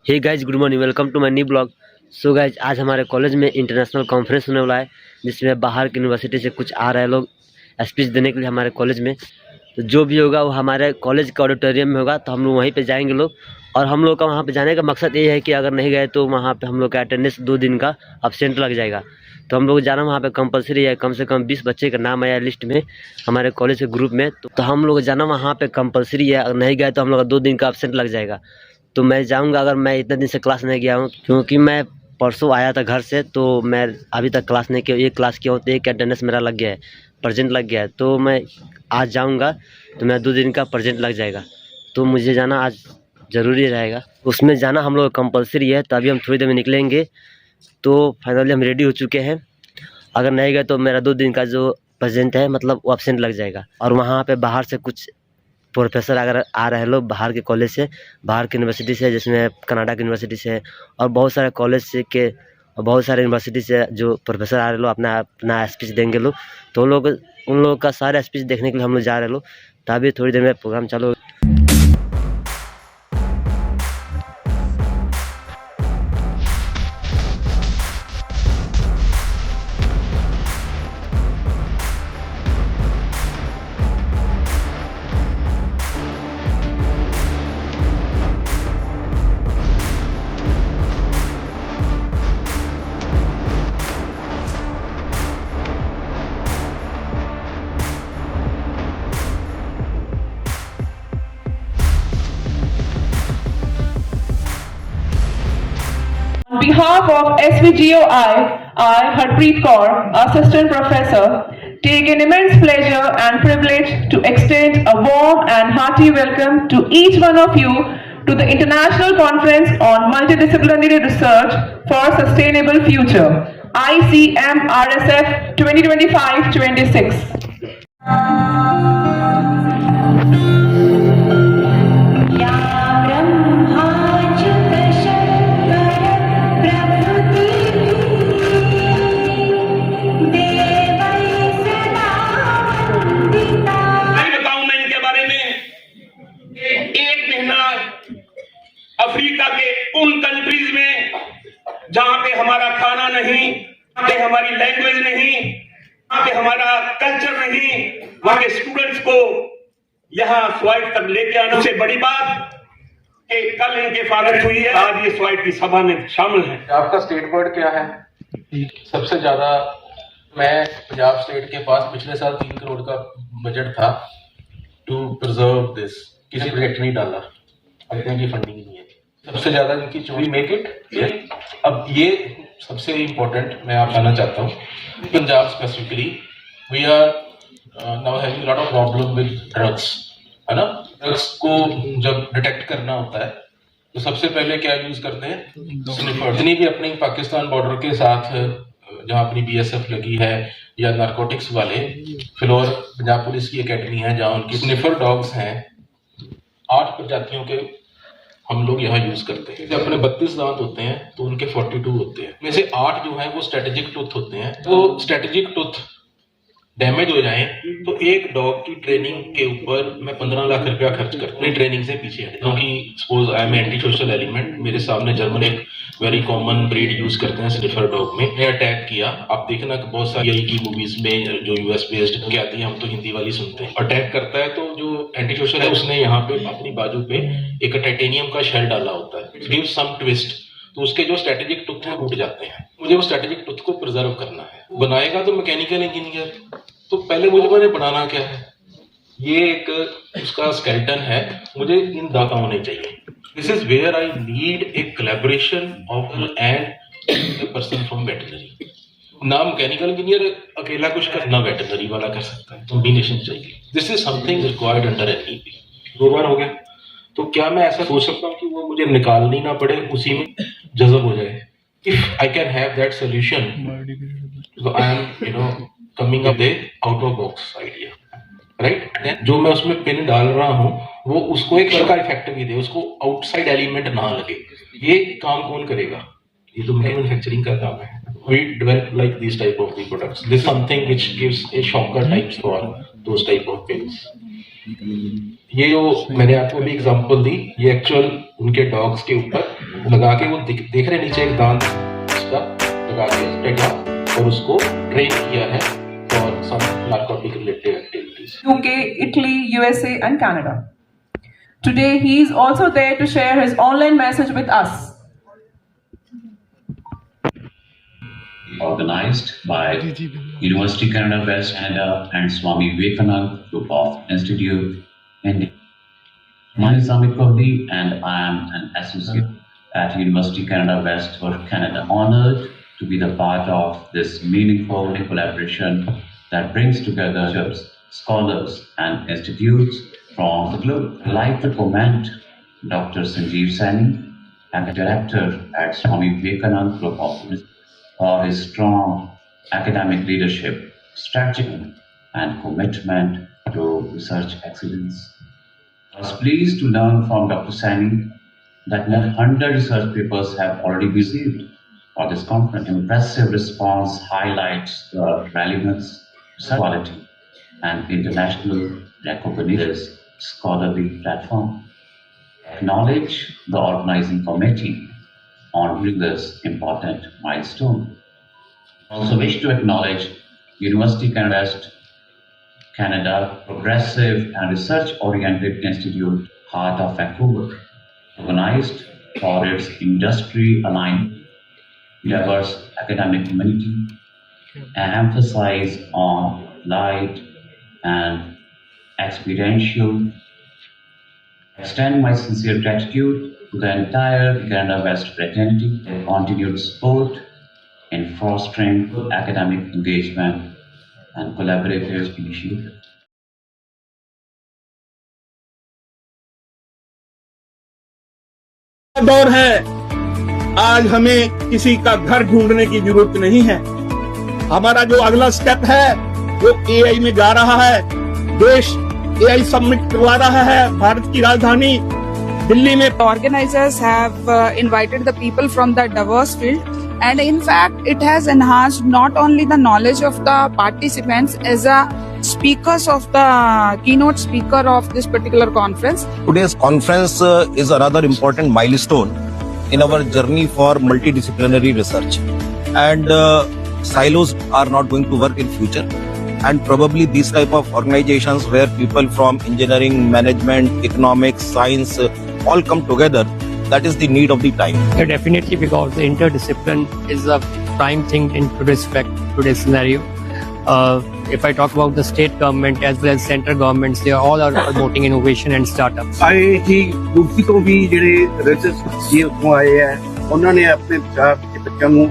Hey guys, good morning, welcome to my new blog. So guys, आज हमारे college में international conference होने वाला है, जिसमें बाहर की यूनिवर्सिटी से कुछ आ रहे हैं लोग स्पीच देने के लिए हमारे कॉलेज में। तो जो भी होगा वो हमारे कॉलेज के ऑडिटोरियम में होगा, तो हम लोग वहीं पे जाएंगे लोग। और हम लोग का वहाँ पे जाने का मकसद ये है कि अगर नहीं गए तो वहाँ पे हम लोग का अटेंडेंस 2 दिन का अब्सेंट लग जाएगा। तो हम लोग जाना वहाँ पे कंपलसरी है। कम से कम 20 बच्चे का नाम आया लिस्ट में हमारे कॉलेज के ग्रुप में, तो हम लोग जाना वहाँ पे कंपलसरी है। अगर नहीं गए तो हम लोग का 2 दिन का अब्सेंट लग जाएगा। तो मैं जाऊंगा। अगर मैं इतने दिन से क्लास नहीं गया हूँ, क्योंकि मैं परसों आया था घर से, तो मैं अभी तक क्लास नहीं किया। एक क्लास किया हूँ तो एक अटेंडेंस मेरा लग गया है, प्रेजेंट लग गया है। तो मैं आज जाऊंगा तो मेरा 2 दिन का प्रेजेंट लग जाएगा। तो मुझे जाना आज ज़रूरी रहेगा। उसमें जाना हम लोग कंपलसरी है। तो अभी हम थोड़ी देर में निकलेंगे। तो फाइनली हम रेडी हो चुके हैं। अगर नहीं गए तो मेरा 2 दिन का जो प्रेजेंट है, मतलब वो एब्सेंट लग जाएगा। और वहाँ पे बाहर से कुछ प्रोफेसर अगर आ रहे हैं लोग बाहर के कॉलेज से, बाहर की यूनिवर्सिटी से, जिसमें कनाडा की यूनिवर्सिटी से और बहुत सारे कॉलेज से के और बहुत सारे यूनिवर्सिटी से जो प्रोफेसर आ रहे लोग अपना अपना स्पीच देंगे लोग। तो लोग उन लोगों का सारा स्पीच देखने के लिए हम लोग जा रहे लोग। तो अभी थोड़ी देर में प्रोग्राम चालू हो। On behalf of SVGOI, I, Harpreet Kaur, Assistant Professor, take an immense pleasure and privilege to extend a warm and hearty welcome to each one of you to the International Conference on Multidisciplinary Research for Sustainable Future, ICMRSF 2025-26. Africa के उन countries में जहां पे हमारा खाना नहीं, जहां पे हमारी लैंग्वेज नहीं, जहां पे हमारा कल्चर नहीं, वहां के स्टूडेंट्स को यहां स्वाइट तक लेके आना। सबसे बड़ी बात कि कल इनके स्वागत हुई है, आज ये स्वाइट की सभा में शामिल है। आपका स्टेट बोर्ड क्या है? सबसे ज्यादा मैं पंजाब स्टेट के पास पिछले साल 3 करोड़ का बजट था टू प्रिजर्व दिस, किसी प्रोजेक्ट नहीं डाला, अब इनकी फंडिंग नहीं है। सबसे ज्यादा इनकी चोरी मेक इट। अब ये सबसे इम्पोर्टेंट मैं आप जानना चाहता हूँ, Punjab specifically we are now having lot of problem with drugs, है ना। ड्रग्स को जब डिटेक्ट करना होता है तो सबसे पहले क्या यूज करते हैं? स्निफर। जितनी भी अपनी पाकिस्तान बॉर्डर के साथ जहाँ अपनी BSF लगी है या नारकोटिक्स वाले, फिलौर पंजाब पुलिस की एकेडमी है जहाँ उनकी स्निफर डॉग्स हैं, 8 प्रजातियों के हम लोग यहाँ यूज करते हैं। अपने 32 दांत होते हैं तो उनके 42 होते हैं, में से 8 जो हैं वो स्ट्रेटेजिक टूथ होते हैं। तो स्ट्रेटेजिक टूथ डैमेज हो जाए तो एक डॉग की ट्रेनिंग के ऊपर मैं 15 लाख रुपया खर्च करता हूँ ट्रेनिंग से पीछे, क्योंकि suppose I am anti social element, मेरे सामने जर्मन एक वेरी कॉमन ब्रीड यूज करते हैं स्निफर डॉग में, मैं अटैक किया। आप देखना कि बहुत सारी यही की मूवीज में जो US बेस्ड की आती है, हम तो हिंदी वाली सुनते हैं, अटैक करता है तो जो एंटी सोशल है उसने यहाँ पे अपनी बाजू पे एक टाइटेनियम का शेल डाला होता है, गिव सम ट्विस्ट, तो उसके जो स्ट्रेटेजिक टूथ है टूट जाते हैं। मुझे वो स्ट्रेटेजिक टूथ को प्रिजर्व करना है। बनाएगा तो मैकेनिकल इंजीनियर, तो पहले मुझे बनाना क्या है, ये एक उसका स्केलेटन है, मुझे इन दाता होने चाहिए। This is where I need a collaboration of and person from veterinary. ना मैकेनिकल इंजीनियर अकेला कुछ कर, ना वेटरनरी वाला कर सकता है, कॉम्बिनेशन चाहिए। This is something required under NEP। 2 बार हो गया, तो क्या मैं ऐसा सोच सकता हूँ कि वो मुझे निकालनी ना पड़े, उसी में जज़ब हो जाए? If I can have that solution, I am coming up with out of box idea, right? जो मैं उसमें पिन डाल रहा हूँ वो उसको एक का इफेक्ट भी दे, उसको आउटसाइड एलिमेंट ना लगे। ये काम कौन करेगा? ये तो मैन्युफैक्चरिंग का काम है। We develop like these type of the products. This is something which gives a shocker types for those type of pins. ये जो मैंने आपको भी एग्जांपल दी, ये एक्चुअल उनके डॉग्स के ऊपर लगा के वो देख रहे नीचे एक दांत उसका लगा के टेटा और उसको ट्रेन किया है for some narcotic related activities. UK, Italy, USA, and Canada. Today, he is also there to share his online message with us. Organized by University Canada West Canada and Swami Vivekananda Group of Institute, India. My name is Amit Kohli and I am an associate at University Canada West for Canada. Honored to be the part of this meaningful collaboration that brings together scholars and institutes from the globe. I'd like to commend Dr. Sanjeev Saini, and the director at Swami Vivekananda Group of Institute, for his strong academic leadership, strategy, and commitment to research excellence. I was pleased to learn from Dr. Saini that more than 100 research papers have already been received for this conference. Impressive response highlights the relevance, quality, and international recognition of this scholarly platform. Acknowledge the organizing committee on this important milestone. I also wish to acknowledge University Canada West Canada Progressive and Research-Oriented Institute, Heart of Vancouver, organized for its industry-aligned, diverse academic community, and emphasize on light and experiential. Extend my sincere gratitude to the entire Canada West fraternity for continued support in fostering academic engagement and collaborative initiatives. दौर है, आज हमें किसी का घर ढूंढने की जरूरत नहीं है। हमारा जो अगला स्टेप है वो AI में जा रहा है। देश AI सबमिट करवा रहा है। भारत की राजधानी दिल्ली में The organizers have invited the people from the diverse field, and in fact it has enhanced not only the knowledge of the participants as a speakers of the keynote speaker of this particular conference. Today's conference is another important milestone in our journey for multidisciplinary research, and silos are not going to work in future, and probably these type of organizations where people from engineering, management, economics, science all come together, that is the need of the time. Yeah, definitely, because the interdiscipline is a prime thing in today's scenario. If I talk about the state government as well as central governments, they all are promoting innovation and startups. IIT Roorkee तो भी ਜਿਹੜੇ research ਜੀ ਉੱਥੋਂ ਆਏ ਆ ਉਹਨਾਂ ਨੇ ਆਪਣੇ ਪੰਜਾਬ ਦੇ ਬੱਚਿਆਂ ਨੂੰ